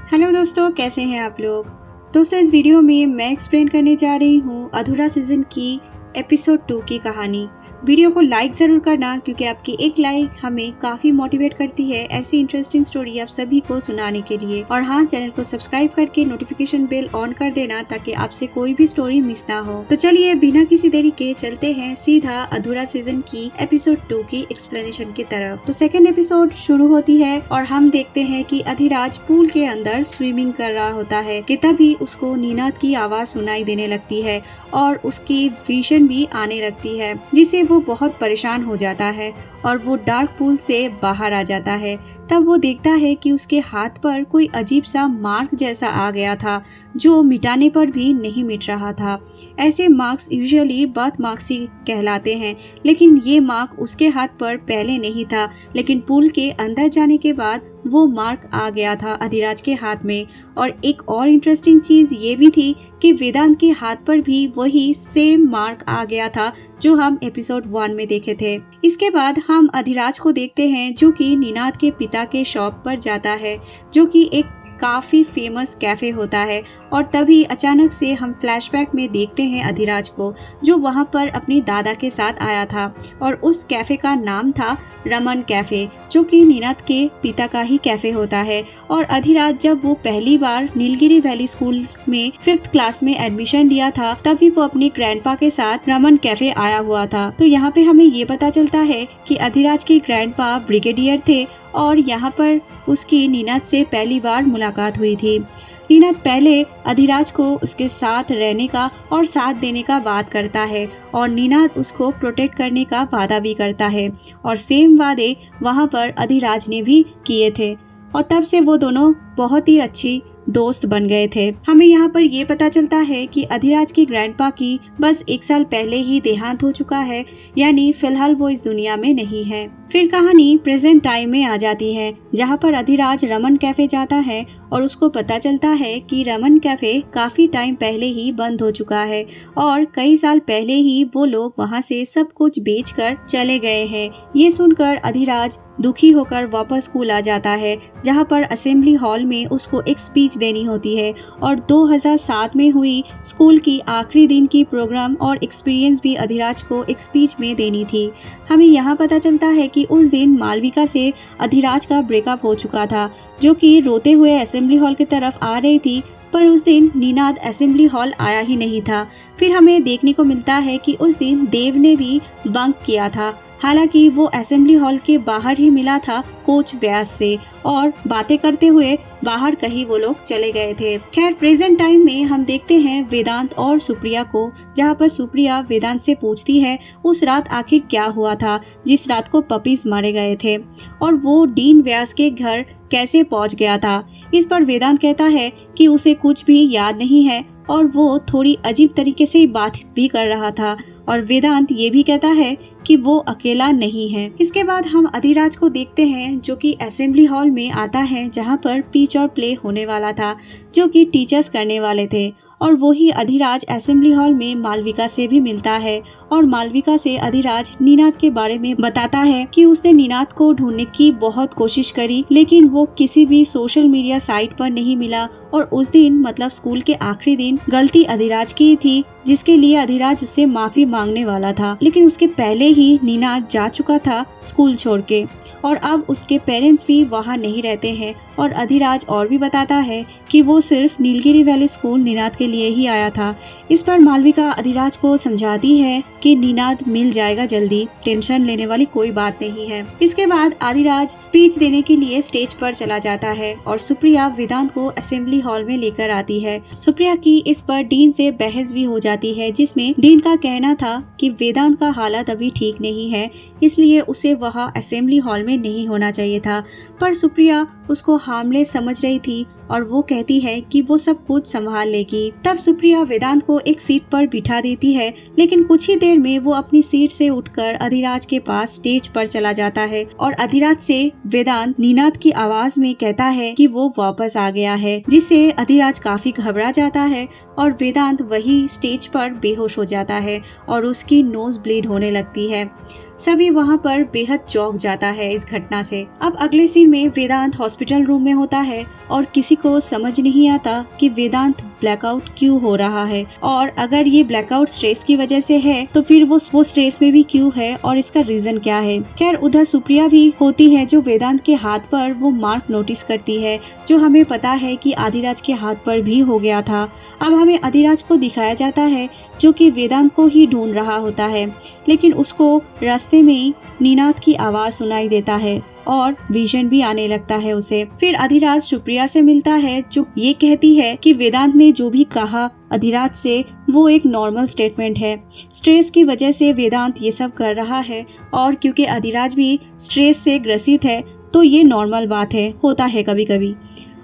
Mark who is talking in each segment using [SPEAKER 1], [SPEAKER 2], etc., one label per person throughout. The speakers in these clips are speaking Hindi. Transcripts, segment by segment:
[SPEAKER 1] हेलो दोस्तों, कैसे हैं आप लोग। दोस्तों, इस वीडियो में मैं एक्सप्लेन करने जा रही हूँ अधूरा सीजन की एपिसोड 2 की कहानी। वीडियो को लाइक ज़रूर करना क्योंकि आपकी एक लाइक हमें काफ़ी मोटिवेट करती है ऐसी इंटरेस्टिंग स्टोरी आप सभी को सुनाने के लिए। और हाँ, चैनल को सब्सक्राइब करके नोटिफिकेशन बेल ऑन कर देना ताकि आपसे कोई भी स्टोरी मिस ना हो। तो चलिए बिना किसी देरी के चलते हैं सीधा अधूरा सीजन की एपिसोड 2 की एक्सप्लेनेशन की तरफ। तो सेकेंड एपिसोड शुरू होती है और हम देखते हैं कि अधिराज पूल के अंदर स्विमिंग कर रहा होता है कि तभी उसको नीनाद की आवाज सुनाई देने लगती है और उसकी विजन भी आने लगती है, जिससे वो बहुत परेशान हो जाता है और वो डार्क पूल से बाहर आ जाता है। तब वो देखता है कि उसके हाथ पर कोई अजीब सा मार्क जैसा आ गया था जो मिटाने पर भी नहीं मिट रहा था। ऐसे मार्क्स यूजुअली बर्थ मार्क्स ही कहलाते हैं, लेकिन ये मार्क उसके हाथ पर पहले नहीं था, लेकिन पूल के अंदर जाने के बाद वो मार्क आ गया था अधिराज के हाथ में। और एक और इंटरेस्टिंग चीज ये भी थी कि वेदांत के हाथ पर भी वही सेम मार्क आ गया था जो हम एपिसोड 1 में देखे थे। इसके बाद हम अधिराज को देखते हैं जो कि नीनाद के पिता के शॉप पर जाता है, जो कि एक काफी फेमस कैफे होता है। और तभी अचानक से हम फ्लैशबैक में देखते हैं अधिराज को, जो वहां पर अपनी दादा के साथ आया था और उस कैफे का नाम था रमन कैफे, जो कि नीनाद के पिता का ही कैफे होता है। और अधिराज जब वो पहली बार नीलगिरी वैली स्कूल में 5th क्लास में एडमिशन लिया था, तभी वो अपने ग्रैंडपा के साथ रमन कैफे आया हुआ था। तो यहाँ पे हमें ये पता चलता है कि अधिराज के ग्रैंडपा ब्रिगेडियर थे और यहाँ पर उसकी नीनाद से पहली बार मुलाकात हुई थी। नीनाद पहले अधिराज को उसके साथ रहने का और साथ देने का बात करता है और नीनाद उसको प्रोटेक्ट करने का वादा भी करता है और सेम वादे वहाँ पर अधिराज ने भी किए थे और तब से वो दोनों बहुत ही अच्छी दोस्त बन गए थे। हमें यहाँ पर ये पता चलता है कि अधिराज की ग्रैंडपा की बस 1 साल पहले ही देहांत हो चुका है, यानी फिलहाल वो इस दुनिया में नहीं है। फिर कहानी प्रेजेंट टाइम में आ जाती है, जहाँ पर अधिराज रमन कैफे जाता है और उसको पता चलता है कि रमन कैफे काफी टाइम पहले ही बंद हो चुका है और कई साल पहले ही वो लोग वहाँ से सब कुछ बेचकर चले गए हैं। ये सुनकर अधिराज दुखी होकर वापस स्कूल आ जाता है, जहाँ पर असेंबली हॉल में उसको एक स्पीच देनी होती है और 2007 में हुई स्कूल की आखिरी दिन की प्रोग्राम और एक्सपीरियंस भी अधिराज को एक स्पीच में देनी थी। हमें यहाँ पता चलता है कि उस दिन मालविका से अधिराज का ब्रेकअप हो चुका था, जो कि रोते हुए असेंबली हॉल की तरफ आ रही थी, पर उस दिन नीनाद असेंबली हॉल आया ही नहीं था। फिर हमें देखने को मिलता है कि उस दिन देव ने भी बंक किया था, हालांकि वो असेंबली हॉल के बाहर ही मिला था कोच व्यास से और बातें करते हुए बाहर कहीं वो लोग चले गए थे। खैर, प्रेजेंट टाइम में हम देखते हैं वेदांत और सुप्रिया को, जहाँ पर सुप्रिया वेदांत से पूछती है उस रात आखिर क्या हुआ था जिस रात को पपीज मारे गए थे और वो डीन व्यास के घर कैसे पहुँच गया था। इस पर वेदांत कहता है कि उसे कुछ भी याद नहीं है और वो थोड़ी अजीब तरीके से बात भी कर रहा था और वेदांत ये भी कहता है कि वो अकेला नहीं है। इसके बाद हम अधिराज को देखते हैं जो कि असेंबली हॉल में आता है, जहाँ पर पिच और प्ले होने वाला था, जो कि टीचर्स करने वाले थे। और वही अधिराज असेंबली हॉल में मालविका से भी मिलता है और मालविका से अधिराज नीनाद के बारे में बताता है कि उसने नीनाद को ढूंढने की बहुत कोशिश करी, लेकिन वो किसी भी सोशल मीडिया साइट पर नहीं मिला और उस दिन मतलब स्कूल के आखिरी दिन गलती अधिराज की थी, जिसके लिए अधिराज उससे माफी मांगने वाला था, लेकिन उसके पहले ही नीनाद जा चुका था स्कूल छोड़ के और अब उसके पेरेंट्स भी वहाँ नहीं रहते हैं। और अधिराज और भी बताता है कि वो सिर्फ नीलगिरी वैली स्कूल नीनाद के लिए ही आया था। इस पर मालविका अधिराज को समझाती है कि नीनाद मिल जाएगा जल्दी, टेंशन लेने वाली कोई बात नहीं है। इसके बाद अधिराज स्पीच देने के लिए स्टेज पर चला जाता है और सुप्रिया वेदांत को असेंबली हॉल में लेकर आती है। सुप्रिया की इस पर डीन से बहस भी हो जाती है, जिसमें डीन का कहना था कि वेदांत का हालत अभी ठीक नहीं है, इसलिए उसे वहाँ असेंबली हॉल में नहीं होना चाहिए था। पर सुप्रिया उसको हार्मलेस समझ रही थी और वो कहती है कि वो सब कुछ संभाल लेगी। तब सुप्रिया वेदांत को एक सीट पर बिठा देती है, लेकिन कुछ ही देर में वो अपनी सीट से उठकर अधिराज के पास स्टेज पर चला जाता है और अधिराज से वेदांत नीनाद की आवाज में कहता है कि वो वापस आ गया है, जिससे अधिराज काफी घबरा जाता है और वेदांत वही स्टेज पर बेहोश हो जाता है और उसकी नोज ब्लीड होने लगती है। सभी वहाँ पर बेहद चौंक जाता है इस घटना से। अब अगले सीन में वेदांत हॉस्पिटल रूम में होता है और किसी को समझ नहीं आता कि वेदांत ब्लैकआउट क्यों हो रहा है, और अगर ये ब्लैकआउट स्ट्रेस की वजह से है तो फिर वो स्ट्रेस में भी क्यों है और इसका रीजन क्या है। खैर उधर सुप्रिया भी होती है जो वेदांत के हाथ पर वो मार्क नोटिस करती है, जो हमें पता है कि आदिराज के हाथ पर भी हो गया था। अब हमें आदिराज को दिखाया जाता है जो कि वेदांत को ही ढूंढ रहा होता है, लेकिन उसको रास्ते में नीनाद की आवाज सुनाई देता है और विजन भी आने लगता है उसे। फिर अधिराज सुप्रिया से मिलता है जो ये कहती है कि वेदांत ने जो भी कहा अधिराज से वो एक नॉर्मल स्टेटमेंट है। स्ट्रेस की वजह से वेदांत ये सब कर रहा है और क्योंकि अधिराज भी स्ट्रेस से ग्रसित है तो ये नॉर्मल बात है, होता है कभी कभी।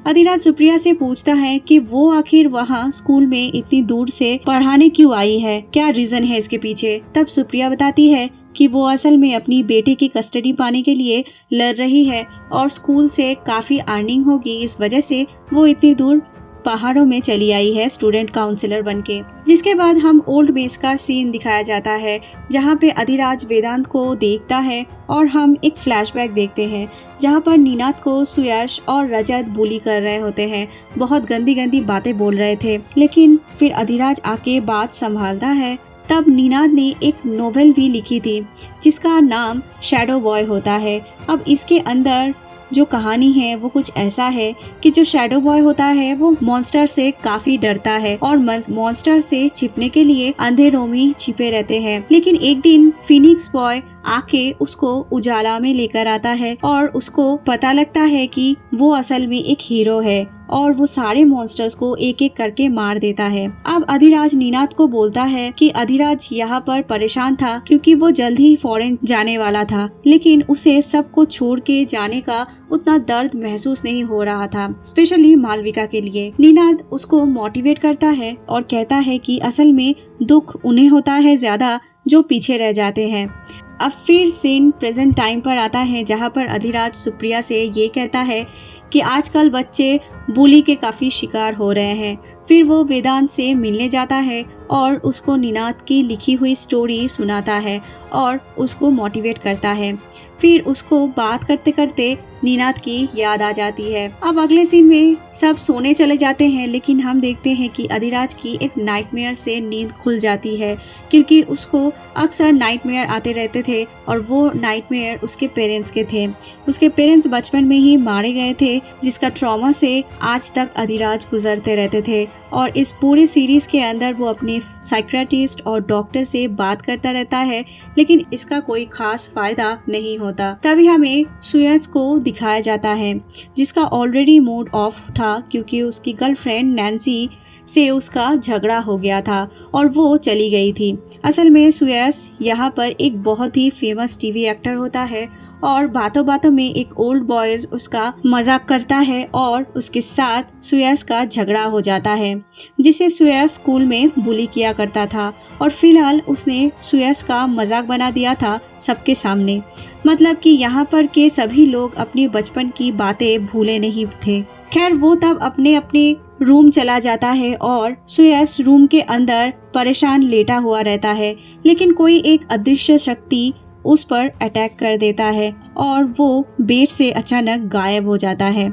[SPEAKER 1] अधिराज सुप्रिया से पूछता है कि वो आखिर वहाँ स्कूल में इतनी दूर से पढ़ाने क्यों आई है, क्या रीजन है इसके पीछे। तब सुप्रिया बताती है कि वो असल में अपनी बेटे की कस्टडी पाने के लिए लड़ रही है और स्कूल से काफी अर्निंग होगी, इस वजह से वो इतनी दूर पहाड़ों में चली आई है स्टूडेंट काउंसलर बनके। जिसके बाद हम ओल्ड मेस का सीन दिखाया जाता है जहाँ पे अधिराज वेदांत को देखता है और हम एक फ्लैशबैक देखते हैं जहाँ पर नीनाद को सुयश और रजत बुली कर रहे होते हैं, बहुत गंदी गंदी बातें बोल रहे थे, लेकिन फिर अधिराज आके बात संभालता है। तब नीनाद ने एक नोवेल भी लिखी थी जिसका नाम शैडो बॉय होता है। अब इसके अंदर जो कहानी है वो कुछ ऐसा है कि जो शैडो बॉय होता है वो मॉन्स्टर से काफी डरता है और मॉन्स्टर से छिपने के लिए अंधेरों में छिपे रहते हैं। लेकिन एक दिन फिनिक्स बॉय आके उसको उजाला में लेकर आता है और उसको पता लगता है कि वो असल में एक हीरो है और वो सारे मॉन्स्टर्स को एक एक करके मार देता है। अब अधिराज नीनाद को बोलता है कि अधिराज यहाँ पर परेशान था क्योंकि वो जल्द ही फॉरेन जाने वाला था, लेकिन उसे सब कुछ छोड़ के जाने का उतना दर्द महसूस नहीं हो रहा था, स्पेशली मालविका के लिए। नीनाद उसको मोटिवेट करता है और कहता है कि असल में दुख उन्हें होता है ज्यादा जो पीछे रह जाते हैं। अब फिर सीन प्रेजेंट टाइम पर आता है जहाँ पर अधिराज सुप्रिया से ये कहता है कि आजकल बच्चे बुली के काफ़ी शिकार हो रहे हैं। फिर वो वेदांत से मिलने जाता है और उसको नीनाद की लिखी हुई स्टोरी सुनाता है और उसको मोटिवेट करता है। फिर उसको बात करते करते नीनाद की याद आ जाती है। अब अगले सीन में सब सोने चले जाते हैं, लेकिन हम देखते हैं कि अधिराज की एक नाइटमेयर से नींद खुल जाती है क्योंकि उसको अक्सर नाइटमेयर आते रहते थे और वो नाइटमेयर उसके पेरेंट्स के थे। उसके पेरेंट्स बचपन में ही मारे गए थे, जिसका ट्रॉमा से आज तक अधिराज गुजरते रहते थे और इस पूरी सीरीज के अंदर वो अपने साइकियाट्रिस्ट और डॉक्टर से बात करता रहता है, लेकिन इसका कोई खास फायदा नहीं होता। तभी हमें सुयश को दिखाया जाता है जिसका ऑलरेडी मूड ऑफ था क्योंकि उसकी गर्लफ्रेंड नैन्सी से उसका झगड़ा हो गया था और वो चली गई थी। असल में सुयश यहाँ पर एक बहुत ही फेमस टीवी एक्टर होता है और बातों बातों में एक ओल्ड बॉयज उसका मजाक करता है और उसके साथ सुयश का झगड़ा हो जाता है, जिसे सुयश स्कूल में बुली किया करता था और फिलहाल उसने सुयश का मजाक बना दिया था सबके सामने। मतलब कि यहाँ पर के सभी लोग अपने बचपन की बातें भूले नहीं थे। खैर वो तब अपने अपने रूम चला जाता है और सुयश रूम के अंदर परेशान लेटा हुआ रहता है, लेकिन कोई एक अदृश्य शक्ति उस पर अटैक कर देता है और वो बेड से अचानक गायब हो जाता है।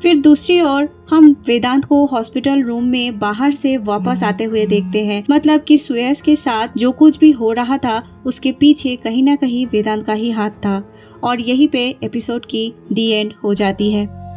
[SPEAKER 1] फिर दूसरी ओर हम वेदांत को हॉस्पिटल रूम में बाहर से वापस आते हुए देखते हैं। मतलब कि सुयश के साथ जो कुछ भी हो रहा था उसके पीछे कहीं ना कहीं वेदांत का ही हाथ था और यहीं पे एपिसोड की दी एंड हो जाती है।